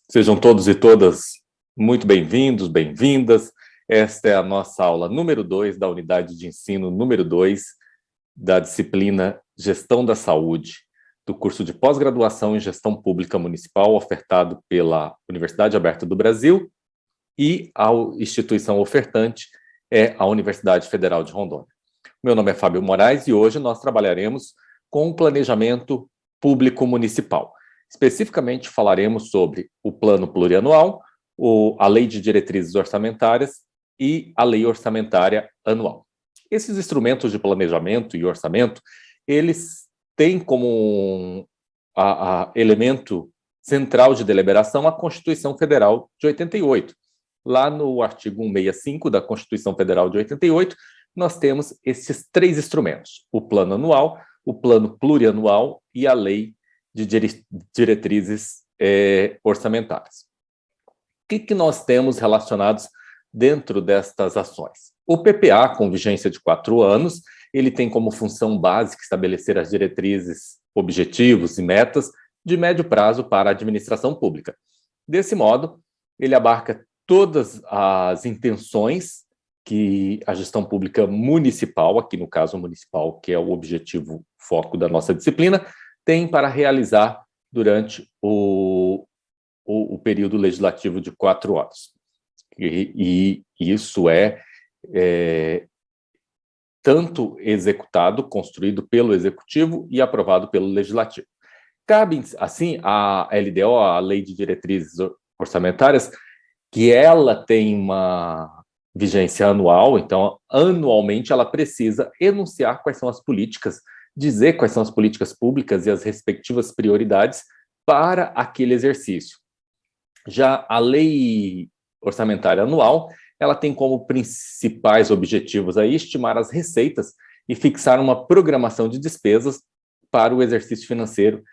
Sejam todos e todas muito bem-vindos, bem-vindas. Esta é a nossa aula número 2 da unidade de ensino número 2 da disciplina Gestão da Saúde, do curso de pós-graduação em Gestão Pública Municipal, ofertado pela Universidade Aberta do Brasil, e a instituição ofertante é a Universidade Federal de Rondônia. Meu nome é Fábio Moraes e hoje nós trabalharemos com o planejamento público municipal. Especificamente falaremos sobre o plano plurianual, a lei de diretrizes orçamentárias e a lei orçamentária anual. Esses instrumentos de planejamento e orçamento, eles têm como elemento central de deliberação a Constituição Federal de 88. Lá no artigo 165 da Constituição Federal de 88, nós temos esses três instrumentos: o plano anual, o plano plurianual e a lei de diretrizes orçamentárias. O que nós temos relacionados dentro destas ações? O PPA, com vigência de 4 anos, ele tem como função básica estabelecer as diretrizes, objetivos e metas de médio prazo para a administração pública. Desse modo, ele abarca todas as intenções que a gestão pública municipal, aqui no caso municipal, que é o objetivo foco da nossa disciplina, tem para realizar durante o período legislativo de 4 anos. E isso é tanto executado, construído pelo Executivo e aprovado pelo Legislativo. Cabe, assim, a LDO, a Lei de Diretrizes Orçamentárias, que ela tem uma vigência anual, então, anualmente, ela precisa enunciar quais são as políticas, dizer quais são as políticas públicas e as respectivas prioridades para aquele exercício. Já a lei orçamentária anual, ela tem como principais objetivos aí estimar as receitas e fixar uma programação de despesas para o exercício financeiro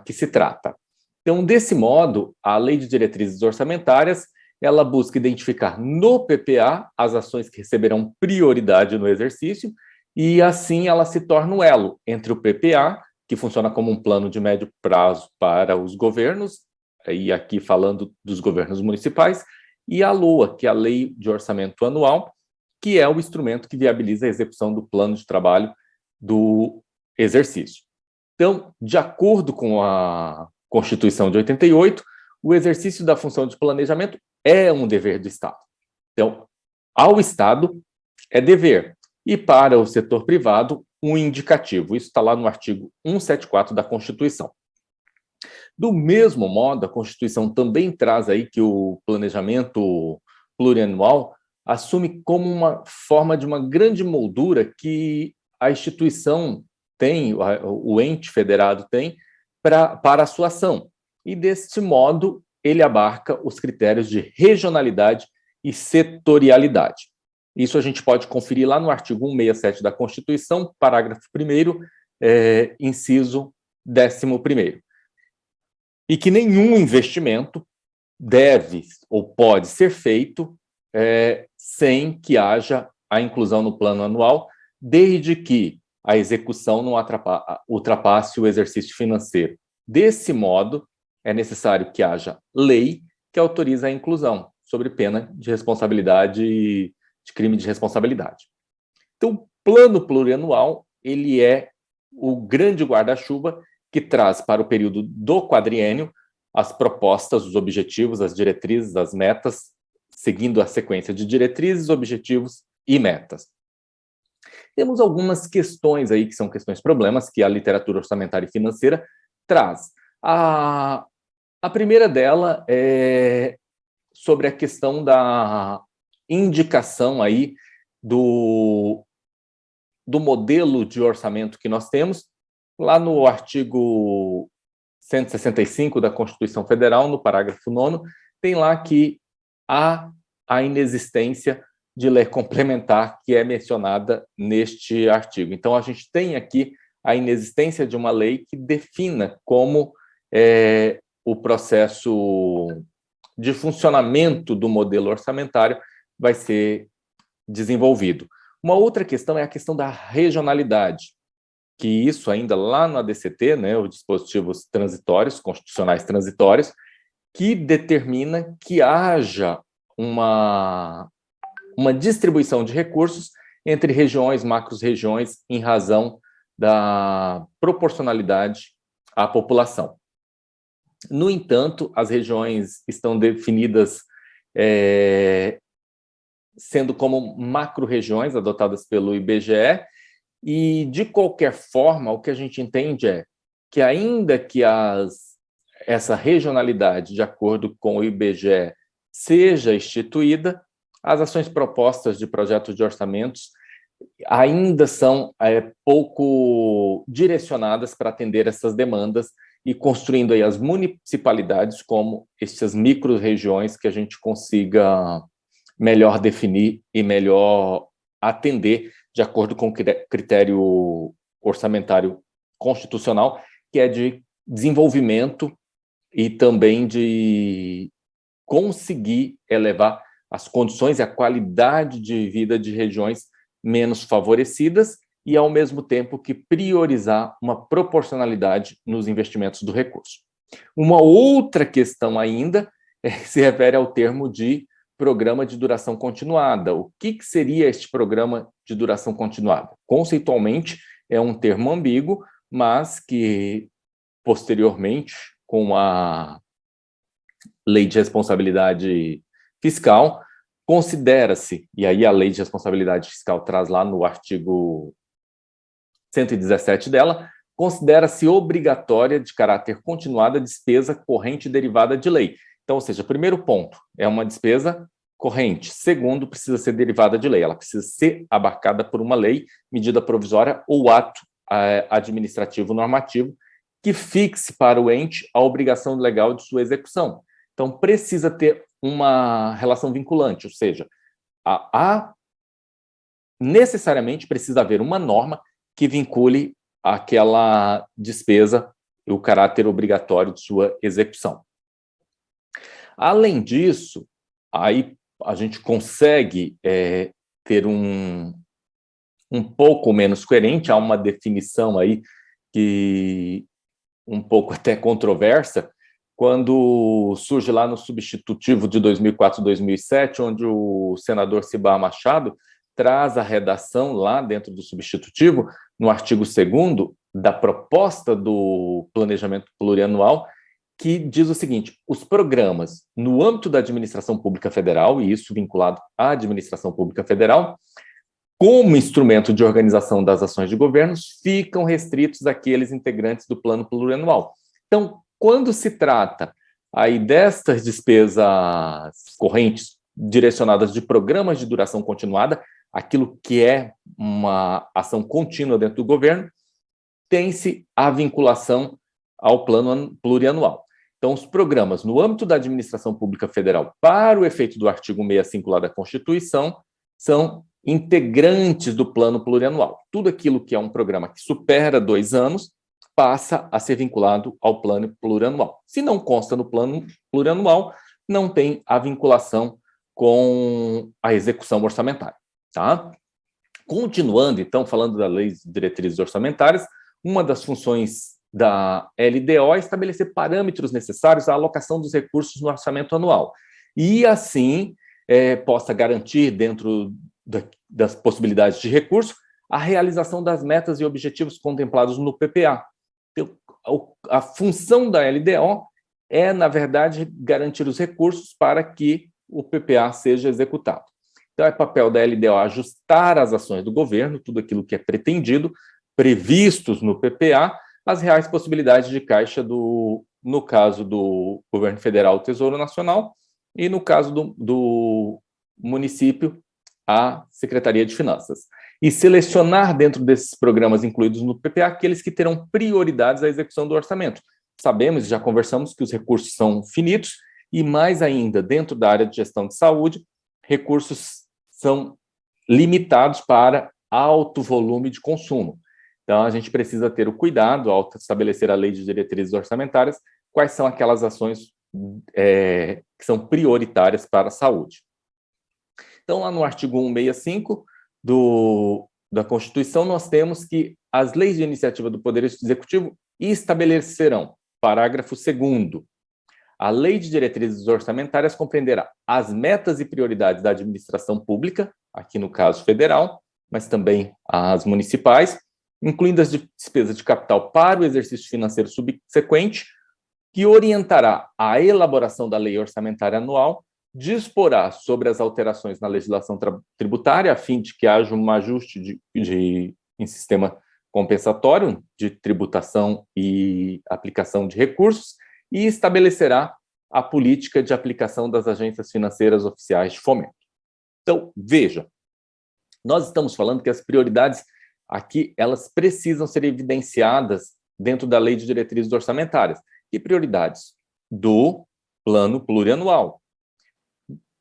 que se trata. Então, desse modo, a lei de diretrizes orçamentárias, ela busca identificar no PPA as ações que receberão prioridade no exercício, e assim ela se torna um elo entre o PPA, que funciona como um plano de médio prazo para os governos, e aqui falando dos governos municipais, e a LOA, que é a Lei de Orçamento Anual, que é o instrumento que viabiliza a execução do plano de trabalho do exercício. Então, de acordo com a Constituição de 88, o exercício da função de planejamento é um dever do Estado. Então, ao Estado é dever, e para o setor privado, um indicativo. Isso está lá no artigo 174 da Constituição. Do mesmo modo, a Constituição também traz aí que o planejamento plurianual assume como uma forma de uma grande moldura que a instituição tem, o ente federado tem, para a sua ação. E, deste modo, ele abarca os critérios de regionalidade e setorialidade. Isso a gente pode conferir lá no artigo 167 da Constituição, parágrafo 1º, inciso 11º. E que nenhum investimento deve ou pode ser feito sem que haja a inclusão no plano anual, desde que a execução não ultrapasse o exercício financeiro. Desse modo, é necessário que haja lei que autorize a inclusão, sob pena de responsabilidade, de crime de responsabilidade. Então, o plano plurianual, ele é o grande guarda-chuva que traz para o período do quadriênio as propostas, os objetivos, as diretrizes, as metas, seguindo a sequência de diretrizes, objetivos e metas. Temos algumas questões aí que são questões problemas que a literatura orçamentária e financeira traz. A primeira dela é sobre a questão da indicação aí do modelo de orçamento que nós temos, lá no artigo 165 da Constituição Federal, no parágrafo 9º, tem lá que há a inexistência de lei complementar que é mencionada neste artigo. Então, a gente tem aqui a inexistência de uma lei que defina como o processo de funcionamento do modelo orçamentário vai ser desenvolvido. Uma outra questão é a questão da regionalidade, que isso ainda lá no ADCT, né, os dispositivos transitórios, constitucionais transitórios, que determina que haja uma distribuição de recursos entre regiões, macro-regiões, em razão da proporcionalidade à população. No entanto, as regiões estão definidas sendo como macro-regiões adotadas pelo IBGE, e, de qualquer forma, o que a gente entende é que, ainda que essa regionalidade, de acordo com o IBGE, seja instituída, as ações propostas de projetos de orçamentos ainda são pouco direcionadas para atender essas demandas e construindo aí as municipalidades como essas micro-regiões que a gente consiga melhor definir e melhor atender de acordo com o critério orçamentário constitucional, que é de desenvolvimento e também de conseguir elevar as condições e a qualidade de vida de regiões menos favorecidas e, ao mesmo tempo, que priorizar uma proporcionalidade nos investimentos do recurso. Uma outra questão ainda se refere ao termo de programa de duração continuada. O que seria este programa de duração continuada? Conceitualmente, é um termo ambíguo, mas que, posteriormente, com a Lei de Responsabilidade Fiscal, considera-se, e aí a Lei de Responsabilidade Fiscal traz lá no artigo 117 dela, considera-se obrigatória de caráter continuado a despesa corrente derivada de lei. Então, ou seja, primeiro ponto, é uma despesa corrente. Segundo, precisa ser derivada de lei. Ela precisa ser abarcada por uma lei, medida provisória ou ato administrativo normativo que fixe para o ente a obrigação legal de sua execução. Então, precisa ter uma relação vinculante, ou seja, necessariamente precisa haver uma norma que vincule aquela despesa e o caráter obrigatório de sua execução. Além disso, aí a gente consegue ter um pouco menos coerente, há uma definição aí que um pouco até controversa, quando surge lá no substitutivo de 2004-2007, onde o senador Cibar Machado traz a redação lá dentro do substitutivo, no artigo 2º da proposta do planejamento plurianual, que diz o seguinte: os programas no âmbito da administração pública federal, e isso vinculado à administração pública federal, como instrumento de organização das ações de governos, ficam restritos àqueles integrantes do plano plurianual. Então, quando se trata aí destas despesas correntes direcionadas de programas de duração continuada, aquilo que é uma ação contínua dentro do governo, tem-se a vinculação ao plano plurianual. Então, os programas no âmbito da administração pública federal, para o efeito do artigo 65 lá da Constituição, são integrantes do plano plurianual. Tudo aquilo que é um programa que supera 2 anos passa a ser vinculado ao plano plurianual. Se não consta no plano plurianual, não tem a vinculação com a execução orçamentária. Tá? Continuando, então, falando da Lei de Diretrizes Orçamentárias, uma das funções da LDO é estabelecer parâmetros necessários à alocação dos recursos no orçamento anual e, assim, possa garantir, dentro das possibilidades de recurso, a realização das metas e objetivos contemplados no PPA. Então, a função da LDO é, na verdade, garantir os recursos para que o PPA seja executado. Então, é papel da LDO ajustar as ações do governo, tudo aquilo que é pretendido, previstos no PPA, as reais possibilidades de caixa no caso do governo federal, Tesouro Nacional, e no caso do município, a Secretaria de Finanças. E selecionar dentro desses programas incluídos no PPA aqueles que terão prioridades à execução do orçamento. Sabemos, já conversamos, que os recursos são finitos e, mais ainda, dentro da área de gestão de saúde, recursos são limitados para alto volume de consumo. Então, a gente precisa ter o cuidado, ao estabelecer a lei de diretrizes orçamentárias, quais são aquelas ações que são prioritárias para a saúde. Então, lá no artigo 165 da Constituição, nós temos que as leis de iniciativa do Poder Executivo estabelecerão, parágrafo 2º, A Lei de Diretrizes Orçamentárias compreenderá as metas e prioridades da administração pública, aqui no caso federal, mas também as municipais, incluindo as despesas de capital para o exercício financeiro subsequente, que orientará a elaboração da lei orçamentária anual, disporá sobre as alterações na legislação tributária, a fim de que haja um ajuste em sistema compensatório de tributação e aplicação de recursos, e estabelecerá a política de aplicação das agências financeiras oficiais de fomento. Então, veja, nós estamos falando que as prioridades aqui, elas precisam ser evidenciadas dentro da Lei de Diretrizes Orçamentárias. E prioridades? Do plano plurianual.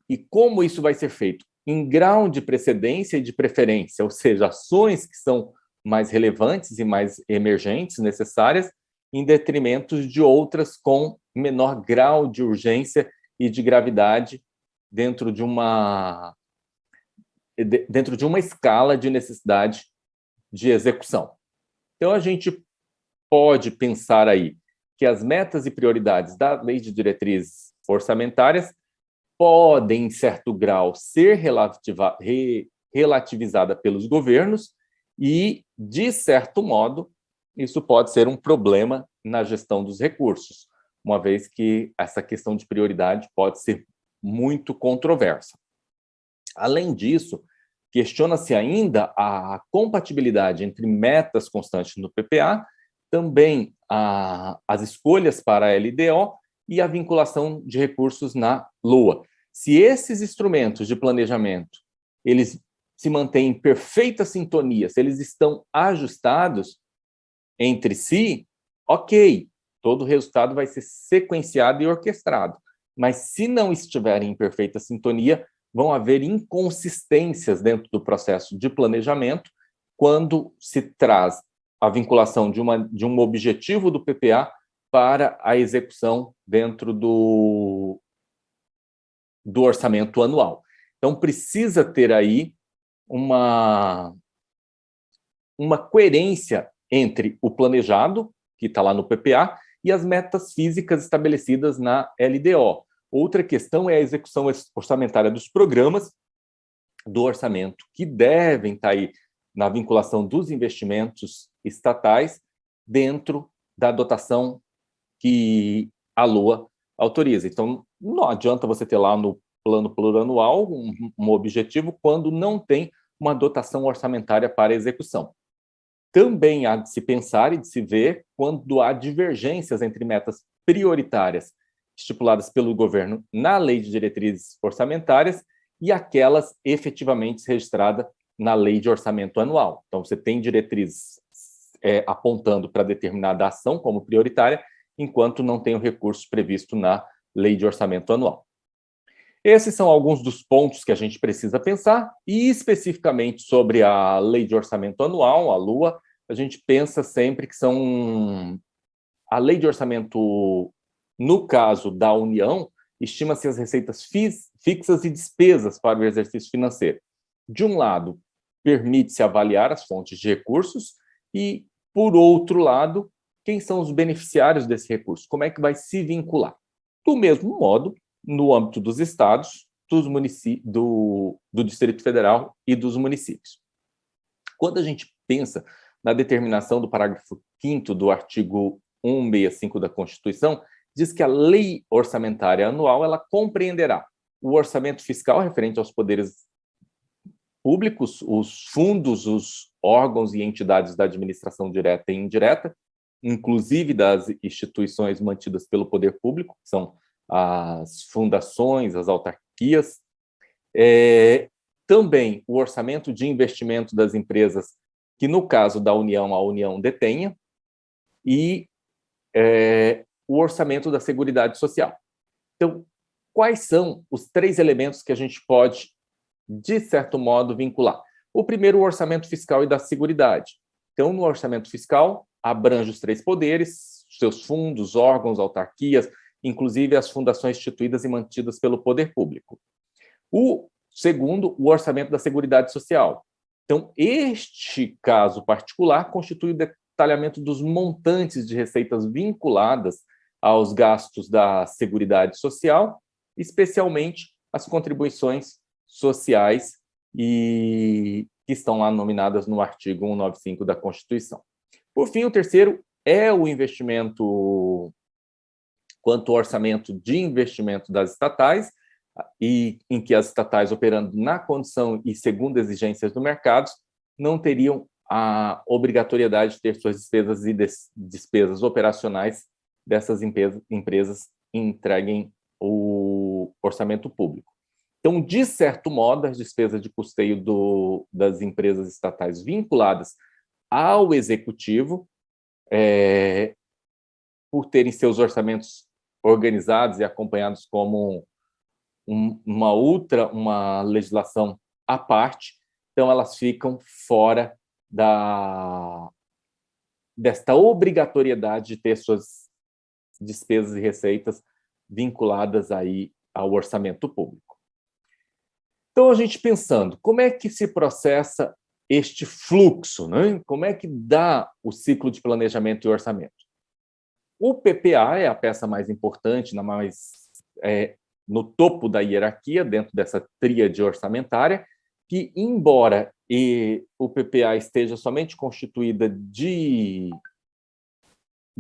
E como isso vai ser feito? Em grau de precedência e de preferência, ou seja, ações que são mais relevantes e mais emergentes, necessárias, em detrimento de outras com menor grau de urgência e de gravidade dentro de uma escala de necessidade de execução. Então, a gente pode pensar aí que as metas e prioridades da Lei de Diretrizes Orçamentárias podem, em certo grau, ser relativizada pelos governos e, de certo modo, isso pode ser um problema na gestão dos recursos, uma vez que essa questão de prioridade pode ser muito controversa. Além disso, questiona-se ainda a compatibilidade entre metas constantes no PPA, também as escolhas para a LDO e a vinculação de recursos na LOA. Se esses instrumentos de planejamento eles se mantêm em perfeita sintonia, se eles estão ajustados entre si, ok, todo o resultado vai ser sequenciado e orquestrado. Mas se não estiverem em perfeita sintonia, vão haver inconsistências dentro do processo de planejamento quando se traz a vinculação de um objetivo do PPA para a execução dentro do orçamento anual. Então, precisa ter aí uma coerência entre o planejado, que está lá no PPA, e as metas físicas estabelecidas na LDO. Outra questão é a execução orçamentária dos programas do orçamento, que devem estar aí na vinculação dos investimentos estatais dentro da dotação que a LOA autoriza. Então, não adianta você ter lá no plano plurianual um objetivo quando não tem uma dotação orçamentária para execução. Também há de se pensar e de se ver quando há divergências entre metas prioritárias estipuladas pelo governo na Lei de Diretrizes Orçamentárias e aquelas efetivamente registradas na Lei de Orçamento Anual. Então, você tem diretrizes apontando para determinada ação como prioritária, enquanto não tem o recurso previsto na Lei de Orçamento Anual. Esses são alguns dos pontos que a gente precisa pensar, e especificamente sobre a Lei de Orçamento Anual, a LUA, a gente pensa sempre que são... A Lei de Orçamento, no caso da União, estima-se as receitas fixas e despesas para o exercício financeiro. De um lado, permite-se avaliar as fontes de recursos e, por outro lado, quem são os beneficiários desse recurso, como é que vai se vincular. Do mesmo modo, no âmbito dos estados, dos municípios, do Distrito Federal e dos municípios. Quando a gente pensa na determinação do parágrafo 5º do artigo 165 da Constituição, diz que a lei orçamentária anual ela compreenderá o orçamento fiscal referente aos poderes públicos, os fundos, os órgãos e entidades da administração direta e indireta, inclusive das instituições mantidas pelo poder público, que são as fundações, as autarquias, também o orçamento de investimento das empresas que, no caso da União, a União detenha, e o orçamento da Seguridade Social. Então, quais são os 3 elementos que a gente pode, de certo modo, vincular? O primeiro, o orçamento fiscal e da Seguridade. Então, no orçamento fiscal, abrange os 3 poderes, seus fundos, órgãos, autarquias, inclusive as fundações instituídas e mantidas pelo poder público. O segundo, o orçamento da Seguridade Social. Então, este caso particular constitui o detalhamento dos montantes de receitas vinculadas aos gastos da Seguridade Social, especialmente as contribuições sociais e que estão lá nominadas no artigo 195 da Constituição. Por fim, o terceiro é o investimento quanto ao orçamento de investimento das estatais, e em que as estatais, operando na condição e segundo exigências do mercado, não teriam a obrigatoriedade de ter suas despesas e despesas operacionais dessas empresas entreguem o orçamento público. Então, de certo modo, as despesas de custeio das empresas estatais vinculadas ao executivo, por terem seus orçamentos organizados e acompanhados como uma legislação à parte, então elas ficam fora desta obrigatoriedade de ter suas despesas e receitas vinculadas aí ao orçamento público. Então, a gente pensando, como é que se processa este fluxo, né? Como é que dá o ciclo de planejamento e orçamento? O PPA é a peça mais importante, no topo da hierarquia, dentro dessa tríade orçamentária, que, embora o PPA esteja somente constituída de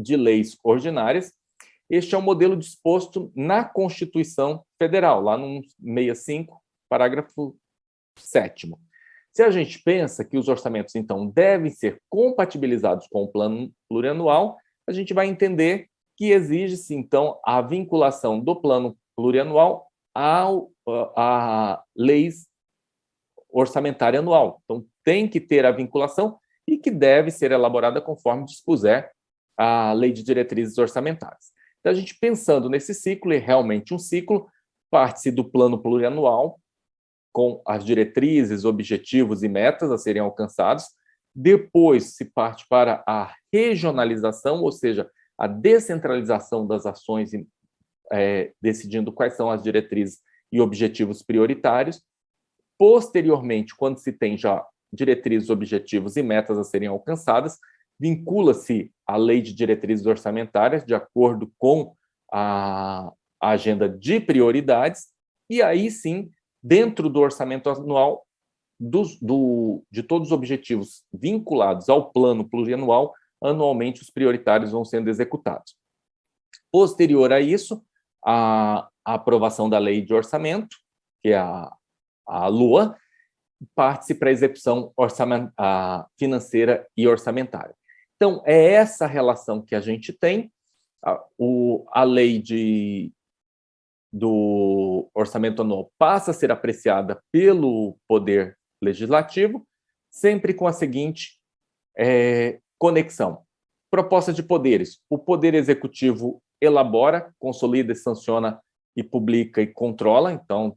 leis ordinárias, este é um modelo disposto na Constituição Federal, lá no 65, parágrafo 7º. Se a gente pensa que os orçamentos, então, devem ser compatibilizados com o plano plurianual, a gente vai entender que exige-se, então, a vinculação do plano plurianual à leis orçamentária anual. Então, tem que ter a vinculação e que deve ser elaborada conforme dispuser a Lei de Diretrizes Orçamentárias. Então, a gente pensando nesse ciclo, é realmente um ciclo, parte-se do plano plurianual, com as diretrizes, objetivos e metas a serem alcançados. Depois se parte para a regionalização, ou seja, a descentralização das ações, decidindo quais são as diretrizes e objetivos prioritários. Posteriormente, quando se tem já diretrizes, objetivos e metas a serem alcançadas, vincula-se a Lei de Diretrizes Orçamentárias, de acordo com a agenda de prioridades, e aí sim, dentro do orçamento anual, de todos os objetivos vinculados ao plano plurianual, anualmente os prioritários vão sendo executados. Posterior a isso, a aprovação da Lei de Orçamento, que é a LOA, parte-se para a execução financeira e orçamentária. Então, é essa relação que a gente tem. A lei do orçamento anual passa a ser apreciada pelo Poder Legislativo, sempre com a seguinte conexão. Proposta de poderes. O Poder Executivo elabora, consolida, sanciona e publica e controla, então,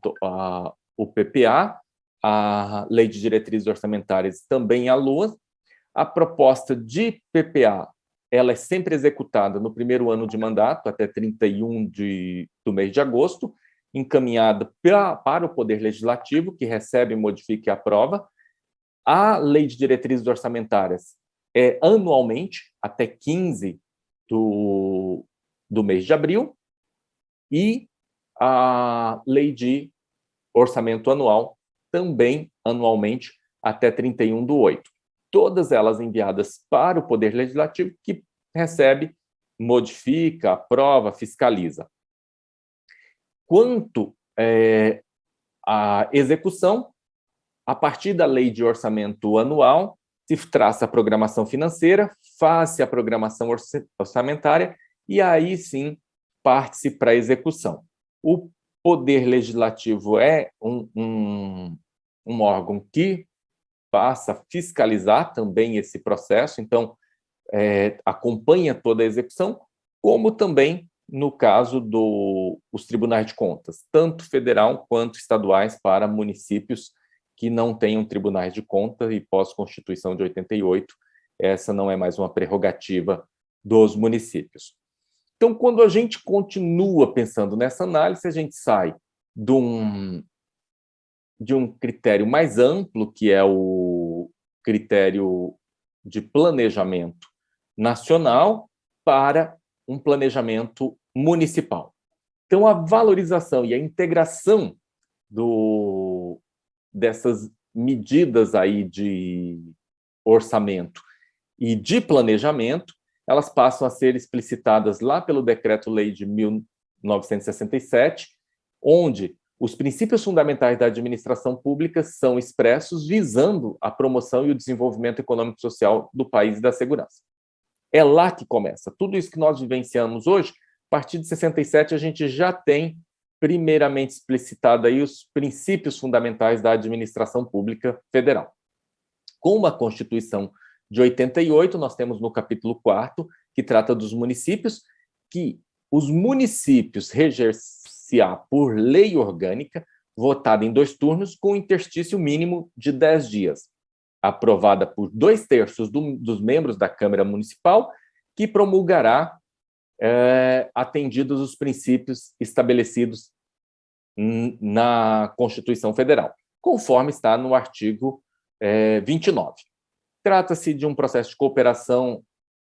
o PPA, a Lei de Diretrizes Orçamentárias também a LOA. A proposta de PPA, ela é sempre executada no primeiro ano de mandato, até 31 do mês de agosto, encaminhada para o Poder Legislativo, que recebe, modifica e aprova. A Lei de Diretrizes Orçamentárias é anualmente, até 15 do mês de abril, e a Lei de Orçamento Anual, também anualmente, até 31/8. Todas elas enviadas para o Poder Legislativo, que recebe, modifica, aprova, fiscaliza. Quanto à execução, a partir da Lei de Orçamento Anual, se traça a programação financeira, faz-se a programação orçamentária, e aí sim parte-se para a execução. O Poder Legislativo é um órgão que passa a fiscalizar também esse processo, então acompanha toda a execução, como também no caso dos tribunais de contas, tanto federal quanto estaduais, para municípios que não tenham tribunais de contas, e pós-Constituição de 88, essa não é mais uma prerrogativa dos municípios. Então, quando a gente continua pensando nessa análise, a gente sai de um critério mais amplo, que é o critério de planejamento nacional, para um planejamento municipal. Então, a valorização e a integração dessas medidas aí de orçamento e de planejamento, elas passam a ser explicitadas lá pelo Decreto-Lei de 1967, onde os princípios fundamentais da administração pública são expressos visando a promoção e o desenvolvimento econômico e social do país e da segurança. É lá que começa. Tudo isso que nós vivenciamos hoje, a partir de 67, a gente já tem primeiramente explicitado aí os princípios fundamentais da administração pública federal. Com a Constituição de 88, nós temos no capítulo 4º, que trata dos municípios, que os municípios reger-se-á por lei orgânica, votada em 2 turnos, com interstício mínimo de 10 dias, aprovada por 2/3 dos membros da Câmara Municipal, que promulgará, atendidos os princípios estabelecidos na Constituição Federal, conforme está no artigo 29. Trata-se de um processo de cooperação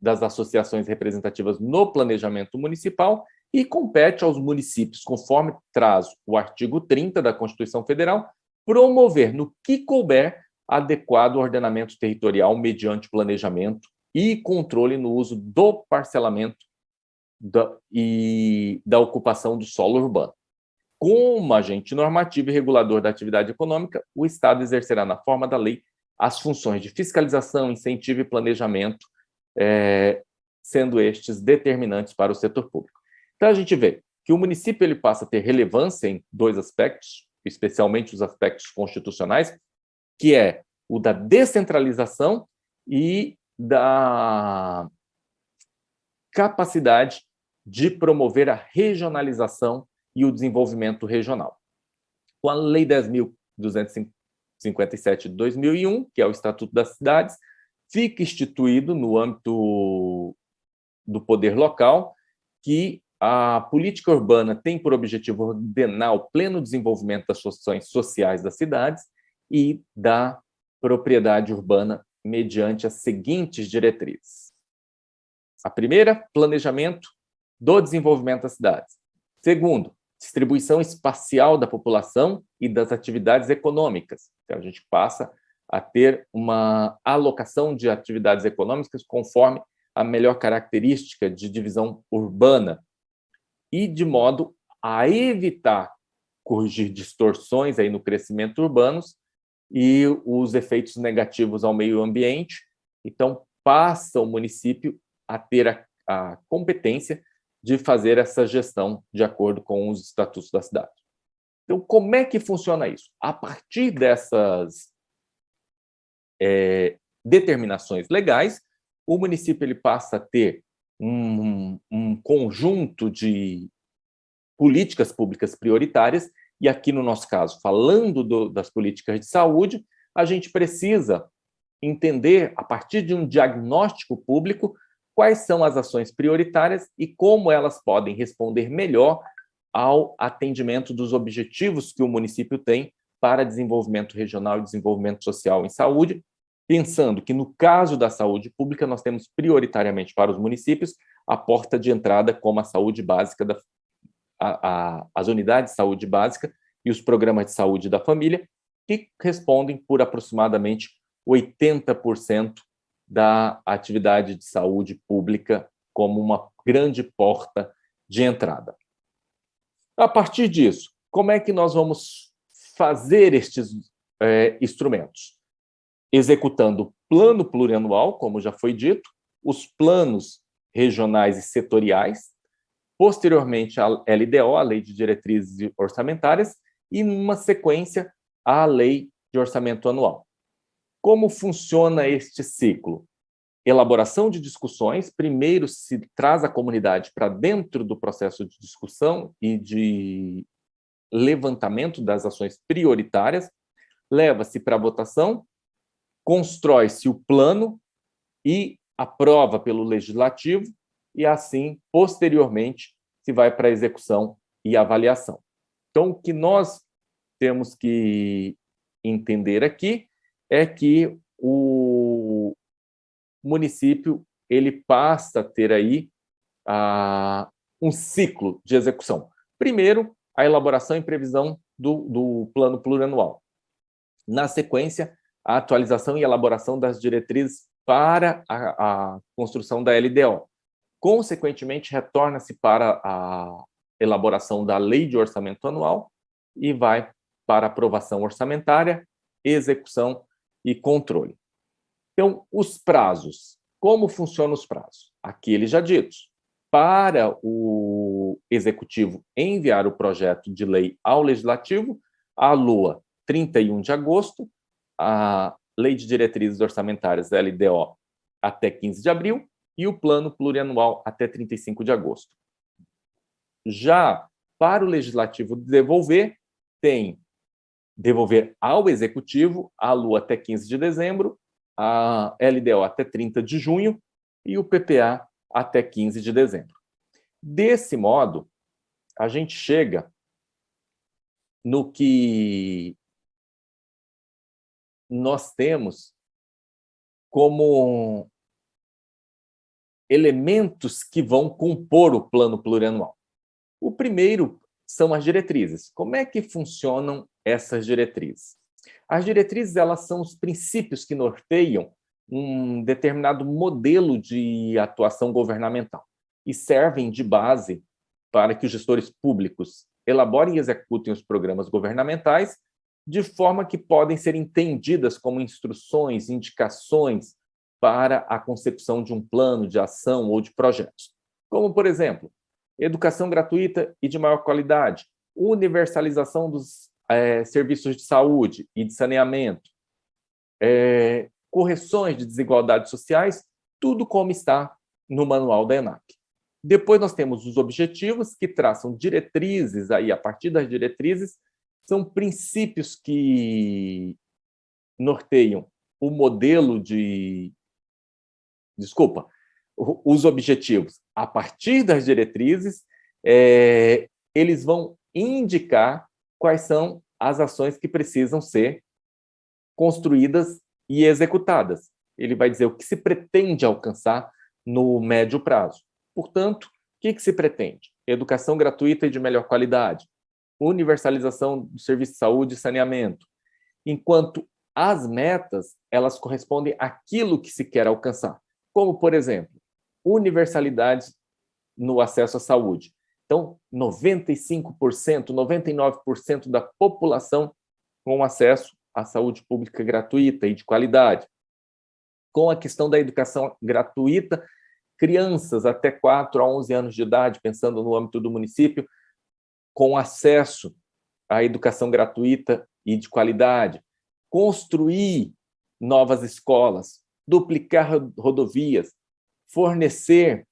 das associações representativas no planejamento municipal e compete aos municípios, conforme traz o artigo 30 da Constituição Federal, promover, no que couber, adequado ordenamento territorial mediante planejamento e controle no uso do parcelamento e da ocupação do solo urbano. Como agente normativo e regulador da atividade econômica, o Estado exercerá, na forma da lei, as funções de fiscalização, incentivo e planejamento, sendo estes determinantes para o setor público. Então, a gente vê que o município ele passa a ter relevância em 2 aspectos, especialmente os aspectos constitucionais, que é o da descentralização e da capacidade de promover a regionalização e o desenvolvimento regional. Com a Lei 10.257 de 2001, que é o Estatuto das Cidades, fica instituído no âmbito do poder local que a política urbana tem por objetivo ordenar o pleno desenvolvimento das funções sociais das cidades e da propriedade urbana mediante as seguintes diretrizes. A primeira, planejamento do desenvolvimento das cidades. Segundo, distribuição espacial da população e das atividades econômicas. Então, a gente passa a ter uma alocação de atividades econômicas conforme a melhor característica de divisão urbana e de modo a evitar corrigir distorções aí no crescimento urbano e os efeitos negativos ao meio ambiente. Então, passa o município a ter a competência de fazer essa gestão de acordo com os estatutos da cidade. Então, como é que funciona isso? A partir dessas determinações legais, o município ele passa a ter um conjunto de políticas públicas prioritárias, e aqui no nosso caso, falando das políticas de saúde, a gente precisa entender, a partir de um diagnóstico público, quais são as ações prioritárias e como elas podem responder melhor ao atendimento dos objetivos que o município tem para desenvolvimento regional e desenvolvimento social em saúde, pensando que, no caso da saúde pública, nós temos prioritariamente para os municípios a porta de entrada como a saúde básica, as unidades de saúde básica e os programas de saúde da família, que respondem por aproximadamente 80% da atividade de saúde pública como uma grande porta de entrada. A partir disso, como é que nós vamos fazer estes instrumentos? Executando o plano plurianual, como já foi dito, os planos regionais e setoriais, posteriormente a LDO, a Lei de Diretrizes Orçamentárias, e numa sequência a Lei de Orçamento Anual. Como funciona este ciclo? Elaboração de discussões, primeiro se traz a comunidade para dentro do processo de discussão e de levantamento das ações prioritárias, leva-se para a votação, constrói-se o plano e aprova pelo Legislativo, e assim, posteriormente, se vai para a execução e avaliação. Então, o que nós temos que entender aqui é que o município ele passa a ter aí um ciclo de execução. Primeiro, a elaboração e previsão do plano plurianual. Na sequência, a atualização e elaboração das diretrizes para a construção da LDO. Consequentemente, retorna-se para a elaboração da lei de orçamento anual e vai para aprovação orçamentária, execução e controle. Então, os prazos. Como funcionam os prazos? Aqueles já ditos. Para o executivo enviar o projeto de lei ao legislativo, a LOA, 31 de agosto, a Lei de Diretrizes Orçamentárias, LDO, até 15 de abril, e o Plano Plurianual até 35 de agosto. Já para o legislativo devolver, tem devolver ao executivo, a LOA até 15 de dezembro, a LDO até 30 de junho e o PPA até 15 de dezembro. Desse modo, a gente chega no que nós temos como elementos que vão compor o plano plurianual. O primeiro são as diretrizes. Como é que funcionam essas diretrizes? As diretrizes, elas são os princípios que norteiam um determinado modelo de atuação governamental e servem de base para que os gestores públicos elaborem e executem os programas governamentais de forma que podem ser entendidas como instruções, indicações para a consecução de um plano de ação ou de projetos. Como, por exemplo, educação gratuita e de maior qualidade, universalização dos serviços de saúde e de saneamento, correções de desigualdades sociais, tudo como está no manual da ENAC. Depois nós temos os objetivos, que traçam diretrizes, aí a partir das diretrizes, são princípios que norteiam o modelo de... Desculpa, os objetivos. A partir das diretrizes, eles vão indicar quais são as ações que precisam ser construídas e executadas. Ele vai dizer o que se pretende alcançar no médio prazo. Portanto, o que se pretende? Educação gratuita e de melhor qualidade, universalização do serviço de saúde e saneamento. Enquanto as metas, elas correspondem àquilo que se quer alcançar. Como, por exemplo, universalidade no acesso à saúde. Então, 95%, 99% da população com acesso à saúde pública gratuita e de qualidade. Com a questão da educação gratuita, crianças até 4 a 11 anos de idade, pensando no âmbito do município, com acesso à educação gratuita e de qualidade. Construir novas escolas, duplicar rodovias, fornecer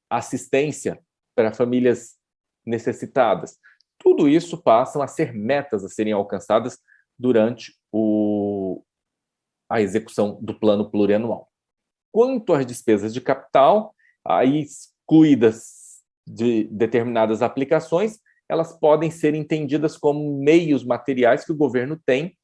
assistência para famílias necessitadas. Tudo isso passam a ser metas a serem alcançadas durante a execução do plano plurianual. Quanto às despesas de capital, aí excluídas de determinadas aplicações, elas podem ser entendidas como meios materiais que o governo tem,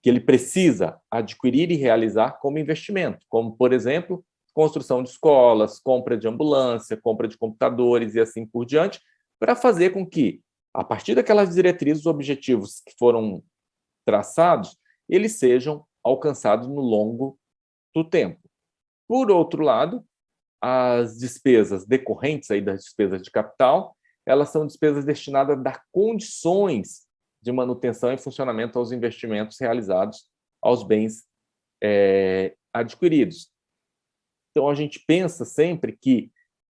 que ele precisa adquirir e realizar como investimento, como, por exemplo, construção de escolas, compra de ambulância, compra de computadores e assim por diante, para fazer com que, a partir daquelas diretrizes, objetivos que foram traçados, eles sejam alcançados no longo do tempo. Por outro lado, as despesas decorrentes aí das despesas de capital, elas são despesas destinadas a dar condições de manutenção e funcionamento aos investimentos realizados aos bens adquiridos. Então, a gente pensa sempre que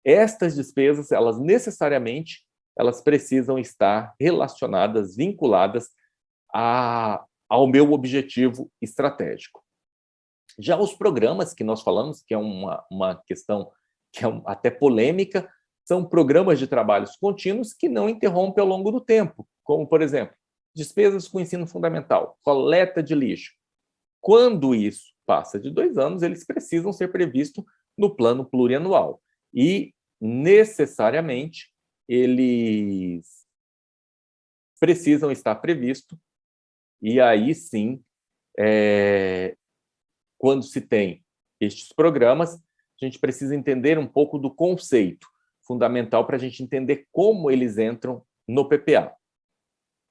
estas despesas, elas necessariamente, elas precisam estar relacionadas, vinculadas ao meu objetivo estratégico. Já os programas que nós falamos, que é uma questão que é até polêmica, são programas de trabalhos contínuos que não interrompem ao longo do tempo, como, por exemplo, despesas com ensino fundamental, coleta de lixo. Quando isso passa de 2 anos, eles precisam ser previstos no plano plurianual. E, necessariamente, eles precisam estar previstos, e aí sim, quando se tem estes programas, a gente precisa entender um pouco do conceito fundamental para a gente entender como eles entram no PPA.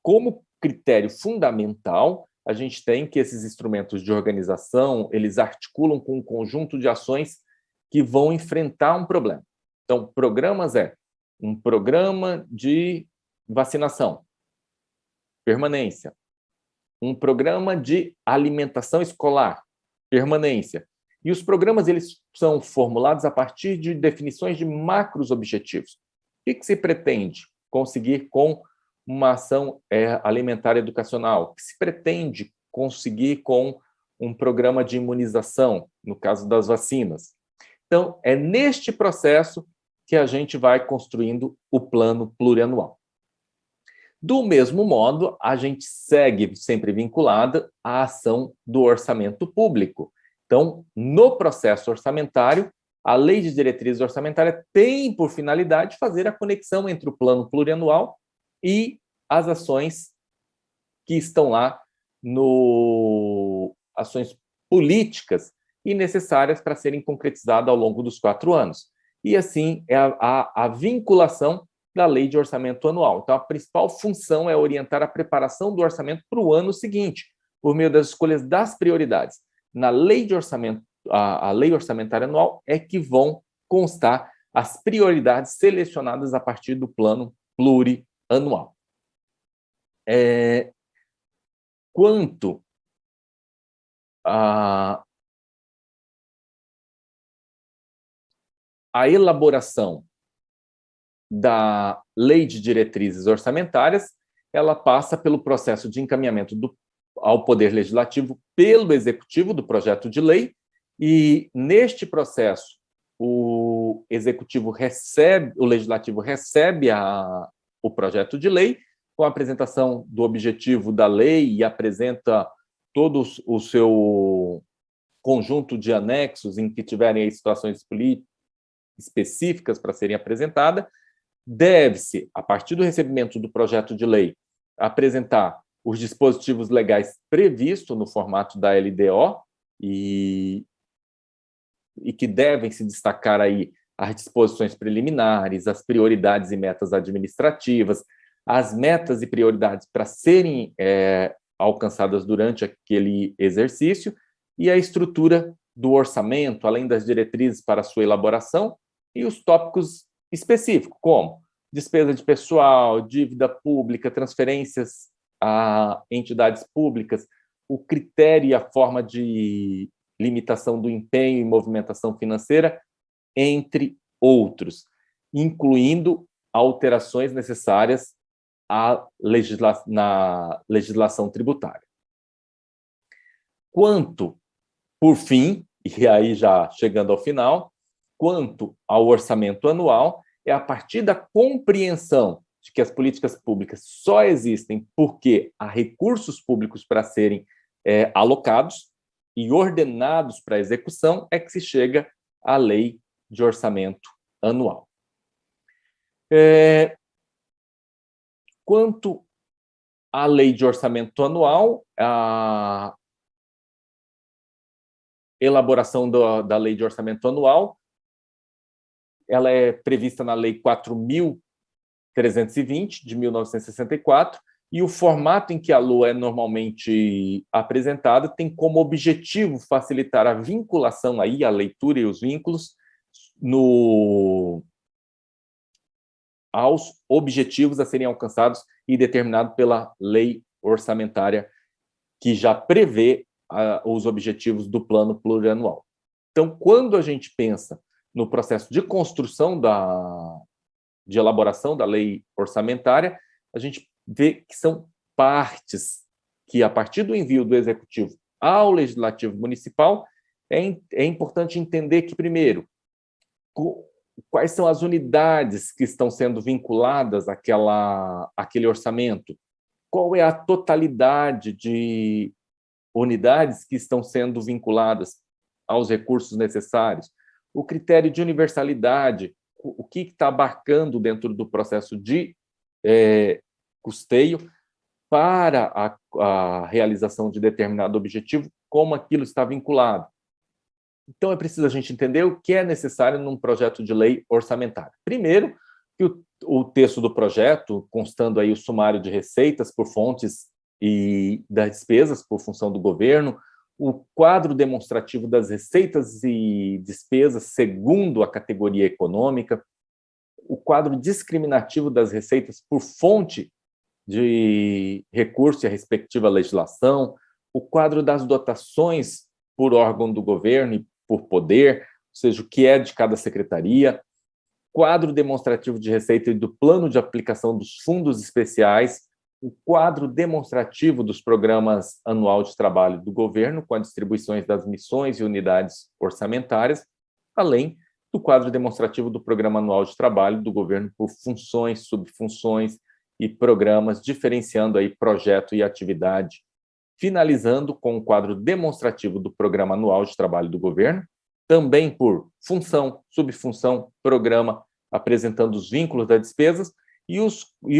Como critério fundamental, a gente tem que esses instrumentos de organização, eles articulam com um conjunto de ações que vão enfrentar um problema. Então, programas é um programa de vacinação, permanência. Um programa de alimentação escolar, permanência. E os programas eles são formulados a partir de definições de macros objetivos. O que se pretende conseguir com uma ação alimentar educacional? O que se pretende conseguir com um programa de imunização, no caso das vacinas? Então, é neste processo que a gente vai construindo o plano plurianual. Do mesmo modo, a gente segue sempre vinculada à ação do orçamento público. Então, no processo orçamentário, a Lei de Diretrizes Orçamentárias tem por finalidade fazer a conexão entre o plano plurianual e as ações que estão lá no ações políticas e necessárias para serem concretizadas ao longo dos 4 anos. E assim é a vinculação da Lei de Orçamento Anual. Então, a principal função é orientar a preparação do orçamento para o ano seguinte, por meio das escolhas das prioridades. Na Lei de Orçamento, a Lei Orçamentária Anual é que vão constar as prioridades selecionadas a partir do plano plurianual. Quanto à elaboração da Lei de Diretrizes Orçamentárias, ela passa pelo processo de encaminhamento ao Poder Legislativo pelo Executivo do projeto de lei, e neste processo o Legislativo recebe o projeto de lei, com a apresentação do objetivo da lei e apresenta todo o seu conjunto de anexos em que tiverem situações específicas para serem apresentadas. Deve-se, a partir do recebimento do projeto de lei, apresentar os dispositivos legais previstos no formato da LDO e que devem se destacar aí as disposições preliminares, as prioridades e metas administrativas, as metas e prioridades para serem alcançadas durante aquele exercício e a estrutura do orçamento, além das diretrizes para sua elaboração e os tópicos específicos, como despesa de pessoal, dívida pública, transferências a entidades públicas, o critério e a forma de limitação do empenho e movimentação financeira, entre outros, incluindo alterações necessárias na legislação tributária. Quanto, por fim, e aí já chegando ao final, quanto ao orçamento anual, é a partir da compreensão de que as políticas públicas só existem porque há recursos públicos para serem alocados e ordenados para execução, é que se chega à Lei de Orçamento Anual. Quanto à Lei de Orçamento Anual, a elaboração da Lei de Orçamento Anual, ela é prevista na Lei 4.320, de 1964, e o formato em que a LOA é normalmente apresentada tem como objetivo facilitar a vinculação, aí, a leitura e os vínculos, aos objetivos a serem alcançados e determinado pela lei orçamentária, que já prevê os objetivos do plano plurianual. Então, quando a gente pensa no processo de construção de elaboração da lei orçamentária, a gente vê que são partes que, a partir do envio do Executivo ao Legislativo Municipal, é importante entender que, primeiro, quais são as unidades que estão sendo vinculadas àquele orçamento, qual é a totalidade de unidades que estão sendo vinculadas aos recursos necessários, o critério de universalidade, o que está abarcando dentro do processo de custeio para a realização de determinado objetivo, como aquilo está vinculado. Então, é preciso a gente entender o que é necessário num projeto de lei orçamentária. Primeiro, que o texto do projeto, constando aí o sumário de receitas por fontes e das despesas por função do governo, o quadro demonstrativo das receitas e despesas segundo a categoria econômica, o quadro discriminativo das receitas por fonte de recurso e a respectiva legislação, o quadro das dotações por órgão do governo e por poder, ou seja, o que é de cada secretaria, quadro demonstrativo de receita e do plano de aplicação dos fundos especiais, o quadro demonstrativo dos programas anual de trabalho do governo, com as distribuições das missões e unidades orçamentárias, além do quadro demonstrativo do programa anual de trabalho do governo por funções, subfunções e programas, diferenciando aí projeto e atividade, finalizando com o quadro demonstrativo do programa anual de trabalho do governo, também por função, subfunção, programa, apresentando os vínculos das despesas, e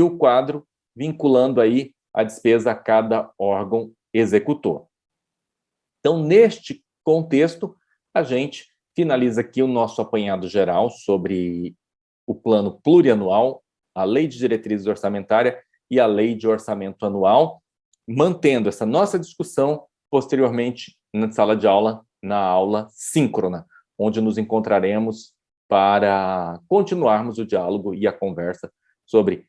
o quadro vinculando aí a despesa a cada órgão executor. Então, neste contexto, a gente finaliza aqui o nosso apanhado geral sobre o plano plurianual, a lei de diretrizes orçamentárias e a lei de orçamento anual, mantendo essa nossa discussão posteriormente na sala de aula, na aula síncrona, onde nos encontraremos para continuarmos o diálogo e a conversa sobre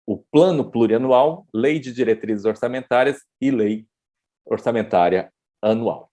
o plano plurianual, lei de diretrizes orçamentárias e lei orçamentária anual.